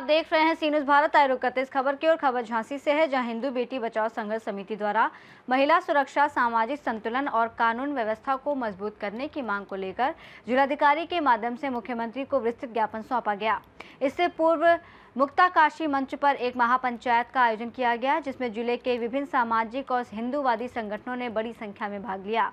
देख रहे हैं सी न्यूज़ भारत। आए रुक करते इस खबर की और खबर झांसी से है, जहां हिंदू बेटी बचाओ संघर्ष समिति द्वारा महिला सुरक्षा, सामाजिक संतुलन और कानून व्यवस्था को मजबूत करने की मांग को लेकर जिलाधिकारी के माध्यम से मुख्यमंत्री को विस्तृत ज्ञापन सौंपा गया। इससे पूर्व मुक्ताकाशी मंच पर एक महापंचायत का आयोजन किया गया, जिसमें जिले के विभिन्न सामाजिक और हिंदूवादी संगठनों ने बड़ी संख्या में भाग लिया।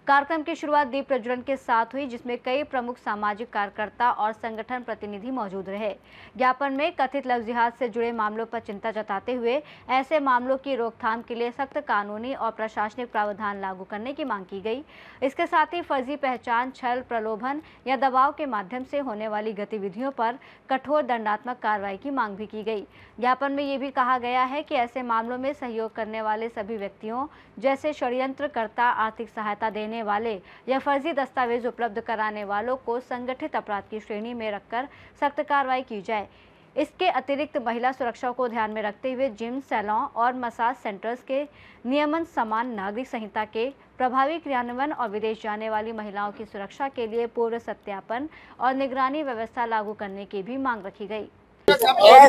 कार्यक्रम की शुरुआत दीप प्रज्वलन के साथ हुई, जिसमें कई प्रमुख सामाजिक कार्यकर्ता और संगठन प्रतिनिधि मौजूद रहे। ज्ञापन में कथित लव जिहाद से जुड़े मामलों पर चिंता जताते हुए ऐसे मामलों की रोकथाम के लिए सख्त कानूनी और प्रशासनिक प्रावधान लागू करने की मांग की गई। इसके साथ ही फर्जी पहचान, छल, प्रलोभन या दबाव के माध्यम से होने वाली गतिविधियों पर कठोर दंडात्मक कार्रवाई की मांग भी की गई। ज्ञापन में ये भी कहा गया है कि ऐसे मामलों में सहयोग करने वाले सभी व्यक्तियों जैसे षड्यंत्रकर्ता, आर्थिक सहायता देने वाले या फर्जी दस्तावेज उपलब्ध कराने वालों को संगठित अपराध की श्रेणी में रखकर सख्त कार्रवाई की जाए। इसके अतिरिक्त महिला सुरक्षा को ध्यान में रखते हुए जिम, सैलून और मसाज सेंटर्स के नियमन समान नागरिक संहिता के प्रभावी क्रियान्वयन और विदेश जाने वाली महिलाओं की सुरक्षा के लिए पूर्व सत्यापन और निगरानी व्यवस्था लागू करने की भी मांग रखी गई। जय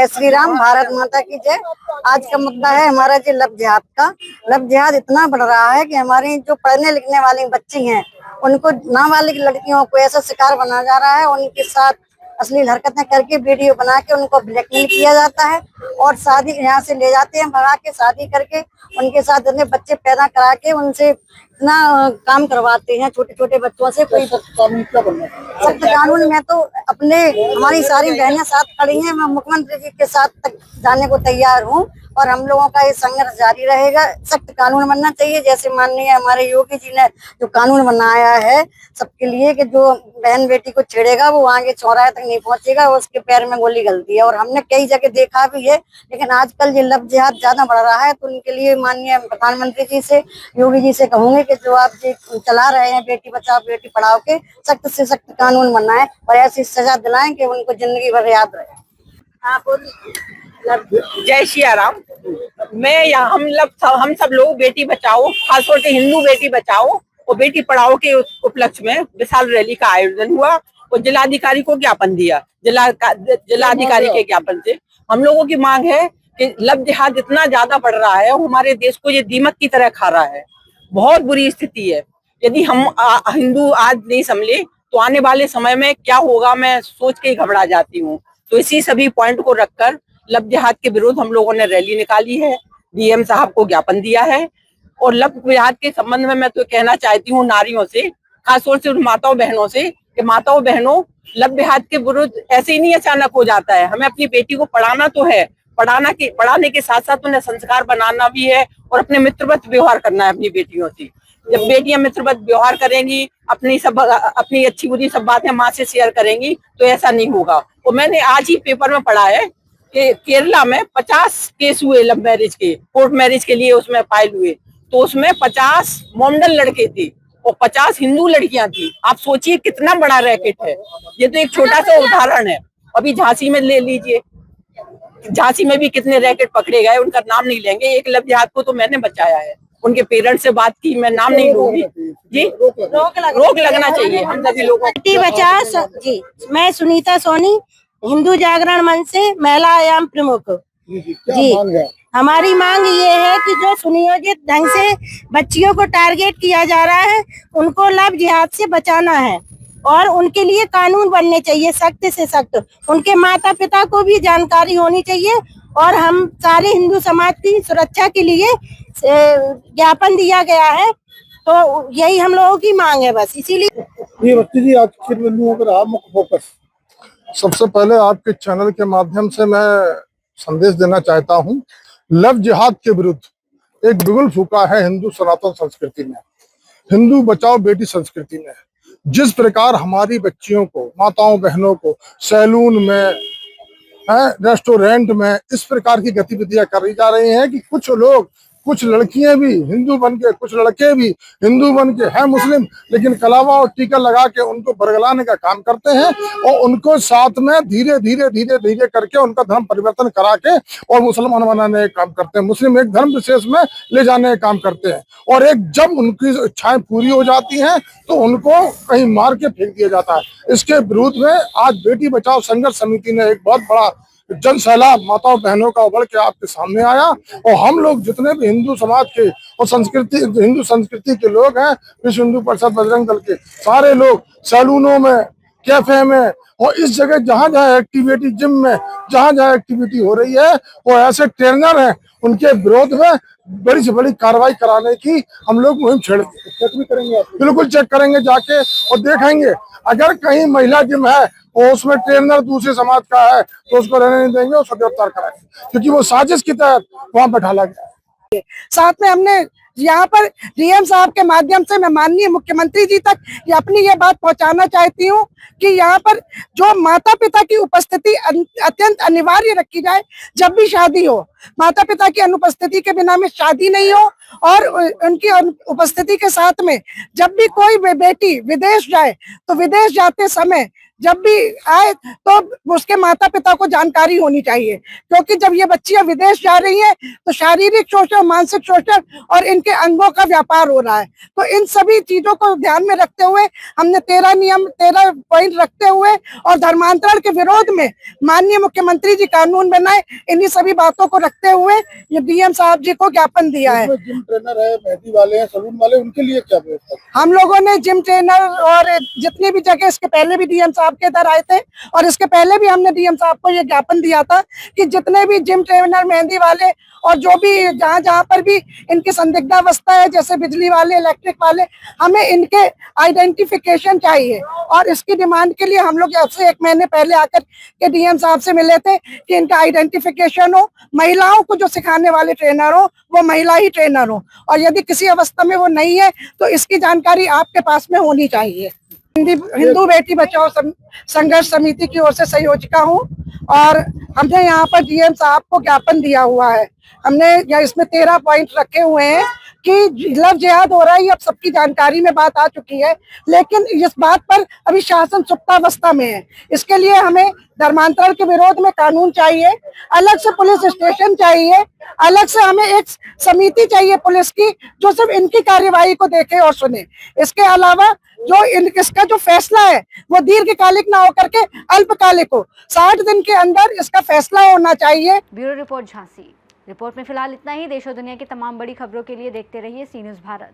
श्री राम, भारत माता की जय। आज का मुद्दा है हमारा जो लव जिहाद का। लव जिहाद इतना बढ़ रहा है कि हमारी जो पढ़ने लिखने वाली बच्ची हैं, उनको नाबालिग लड़कियों को ऐसा शिकार बनाया जा रहा है। उनके साथ अश्लील हरकतें करके वीडियो बना के उनको ब्लैकमेल किया जाता है और शादी यहाँ से ले जाते हैं, भगा के शादी करके उनके साथ उन्हें बच्चे पैदा करा के उनसे इतना काम करवाते हैं छोटे छोटे बच्चों से। कोई सख्त कानून में तो अपने हमारी सारी बहनें साथ खड़ी हैं। मैं मुख्यमंत्री जी के साथ तक जाने को तैयार हूँ और हम लोगों का ये संघर्ष जारी रहेगा। सख्त कानून बनना चाहिए, जैसे माननीय हमारे योगी जी ने जो कानून बनाया है सबके लिए कि जो बहन बेटी को छेड़ेगा वो आगे चौराहे तक नहीं पहुंचेगा, उसके पैर में गोली गलती है। और हमने कई जगह देखा भी है, लेकिन आजकल ये लव जिहाद ज्यादा बढ़ रहा है। तो उनके लिए माननीय प्रधानमंत्री जी से, योगी जी से कहूंगे कि जो आप चला रहे हैं बेटी बचाओ बेटी पढ़ाओ के, सख्त से सख्त कानून बनाए और ऐसी सजा दिलाएं कि उनको जिंदगी भर याद रहे। आप जय श्री राम। मैं यहाँ हम सब लोग बेटी बचाओ, खासतौर से हिंदू बेटी बचाओ और बेटी पढ़ाओ के उपलक्ष्य में विशाल रैली का आयोजन हुआ और जिलाधिकारी को ज्ञापन दिया। जिलाधिकारी के ज्ञापन से हम लोगों की मांग है कि लव जिहाद इतना ज्यादा बढ़ रहा है, हमारे देश को ये दीमक की तरह खा रहा है। बहुत बुरी स्थिति है। यदि हम हिंदू आज नहीं संभले तो आने वाले समय में क्या होगा, मैं सोच के ही घबरा जाती हूँ। तो इसी सभी पॉइंट को रखकर लव जिहाद के विरुद्ध हम लोगों ने रैली निकाली है, डीएम साहब को ज्ञापन दिया है। और लव जिहाद के संबंध में मैं तो कहना चाहती हूँ नारियों से, खासतौर से उन माताओं बहनों से कि माताओं बहनों, लव जिहाद के विरुद्ध ऐसे ही नहीं अचानक हो जाता है। हमें अपनी बेटी को पढ़ाना तो है, पढ़ाने के साथ साथ उन्हें संस्कार बनाना भी है और अपने मित्रवत व्यवहार करना है अपनी बेटियों से। जब बेटियां मित्रवत व्यवहार करेंगी, अपनी अच्छी बुरी सब बातें माँ से शेयर करेंगी तो ऐसा नहीं होगा। और मैंने आज ही पेपर में पढ़ा है कि केरला में 50 केस हुए लव मैरिज के, कोर्ट मैरिज के लिए उसमें फाइल हुए, तो उसमें 50 मोमडन लड़के थे और 50 हिंदू लड़कियां थी। आप सोचिए कितना बड़ा रैकेट है। ये तो एक छोटा सा उदाहरण है। अभी झांसी में ले लीजिए, झांसी में भी कितने रैकेट पकड़े गए, उनका नाम नहीं लेंगे। एक लव जिहाद को तो मैंने बचाया है, उनके पेरेंट्स से बात की, मैं नाम नहीं लूंगी जी। रोक लगना चाहिए हम सभी लोगों को। बेटी बचाओ जी। मैं सुनीता सोनी, हिंदू जागरण मंच से महिला आयाम प्रमुख जी। हमारी मांग ये है कि जो सुनियोजित ढंग से बच्चियों को टारगेट किया जा रहा है, उनको लव जिहाद से बचाना है और उनके लिए कानून बनने चाहिए सख्त से सख्त। उनके माता पिता को भी जानकारी होनी चाहिए और हम सारे हिंदू समाज की सुरक्षा के लिए ज्ञापन दिया गया है। तो यही हम लोगों की मांग है बस, इसीलिए। ये बच्ची जी, आज फिर बिंदुओं पर रहा मुख्य फोकस। सबसे पहले आपके चैनल के माध्यम से मैं संदेश देना चाहता हूं, लव जिहाद के विरुद्ध एक बिगुल फूका है हिंदू सनातन संस्कृति में, हिंदू बचाओ बेटी संस्कृति में। जिस प्रकार हमारी बच्चियों को, माताओं बहनों को सैलून में, रेस्टोरेंट में इस प्रकार की गतिविधियां करी जा रही हैं कि कुछ लोग कुछ लड़कियां भी हिंदू बन के, कुछ लड़के भी हिंदू बन के हैं मुस्लिम, लेकिन कलावा और टीका लगा के उनको बरगलाने का काम करते हैं और उनको साथ में धीरे धीरे धीरे धीरे करके उनका धर्म परिवर्तन करा के और मुसलमान बनाने का काम करते हैं, मुस्लिम एक धर्म विशेष में ले जाने का काम करते हैं। और एक जब उनकी इच्छाएं पूरी हो जाती हैं तो उनको कहीं मार के फेंक दिया जाता है। इसके विरोध में आज बेटी बचाओ संघर्ष समिति ने एक बहुत बड़ा जन सैलाब माताओं बहनों का उभर के आपके सामने आया और हम लोग जितने भी हिंदू समाज के और हिंदू संस्कृति के लोग हैं, विश्व हिंदू परिषद बजरंग दल के सारे लोग सैलूनों में, कैफे में और इस जगह जहां जहां एक्टिविटी, जिम में जहां जहां एक्टिविटी हो रही है वो ऐसे ट्रेनर हैं, उनके विरोध में बड़ी से बड़ी कार्रवाई कराने की हम लोग मुहिम छेड़ चेक भी करेंगे, बिल्कुल चेक करेंगे जाके और देखेंगे अगर कहीं महिला जिम है और उसमें ट्रेनर दूसरे समाज का है तो उसको रहने नहीं देंगे, उसको गिरफ्तार कराएंगे क्योंकि वो साजिश की तहत वहां बैठाला गया। साथ में हमने यहाँ पर डीएम साहब के माध्यम से मैं माननीय मुख्यमंत्री जी तक ये अपनी ये बात पहुंचाना चाहती हूँ कि यहाँ पर जो माता पिता की उपस्थिति अत्यंत अनिवार्य रखी जाए। जब भी शादी हो, माता पिता की अनुपस्थिति के बिना में शादी नहीं हो और उनकी उपस्थिति के साथ में जब भी कोई बेटी विदेश जाए तो विदेश जाते समय जब भी आए तो उसके माता पिता को जानकारी होनी चाहिए, क्योंकि जब ये बच्चियां विदेश जा रही हैं तो शारीरिक शोषण, मानसिक शोषण और इनके अंगों का व्यापार हो रहा है। तो इन सभी चीजों को ध्यान में रखते हुए हमने 13 पॉइंट रखते हुए और धर्मांतरण के विरोध में माननीय मुख्यमंत्री जी कानून बनाए। इन्हीं सभी बातों को रखते हुए ये डीएम साहब जी को ज्ञापन दिया है। जिम ट्रेनर है, मेहंदी वाले हैं, सलून वाले, उनके लिए क्या व्यवस्था? हम लोगों ने जिम ट्रेनर और जितनी भी जगह, इसके पहले भी डीएम साहब के इधर आए थे और इसके पहले भी हमने डीएम साहब को ये ज्ञापन दिया था कि जितने भी जिम ट्रेनर, मेहंदी वाले और जो भी जहां जहां पर भी इनकी संदिग्धावस्था है, जैसे बिजली वाले, इलेक्ट्रिक वाले, हमें इनके आइडेंटिफिकेशन चाहिए। और इसकी डिमांड के लिए हम लोग से 1 महीने पहले आकर के डीएम साहब से मिले थे कि इनका आइडेंटिफिकेशन हो, महिलाओं को जो सिखाने वाले ट्रेनर हो वो महिला ही ट्रेनर हो, और यदि किसी अवस्था में वो नहीं है तो इसकी जानकारी आपके पास में होनी चाहिए। हिंदू बेटी बचाओ संघर्ष समिति की ओर से संयोजिका हूँ और हमने यहाँ पर डीएम साहब को ज्ञापन दिया हुआ है। हमने इसमें 13 पॉइंट रखे हुए हैं कि लव जिहाद हो रहा है, ये अब सबकी जानकारी में बात आ चुकी है, लेकिन इस बात पर अभी शासन सुप्तावस्था में है। इसके लिए हमें धर्मांतरण के विरोध में कानून चाहिए, अलग से पुलिस स्टेशन चाहिए, अलग से हमें एक समिति चाहिए पुलिस की जो सिर्फ इनकी कार्यवाही को देखे और सुने। इसके अलावा जो इसका जो फैसला है वो दीर्घकालिक ना होकर के अल्पकालिक हो, 60 दिन के अंदर इसका फैसला होना चाहिए। Bureau report Jhansi. रिपोर्ट में फिलहाल इतना ही। देश और दुनिया की तमाम बड़ी खबरों के लिए देखते रहिए सी न्यूज़ भारत।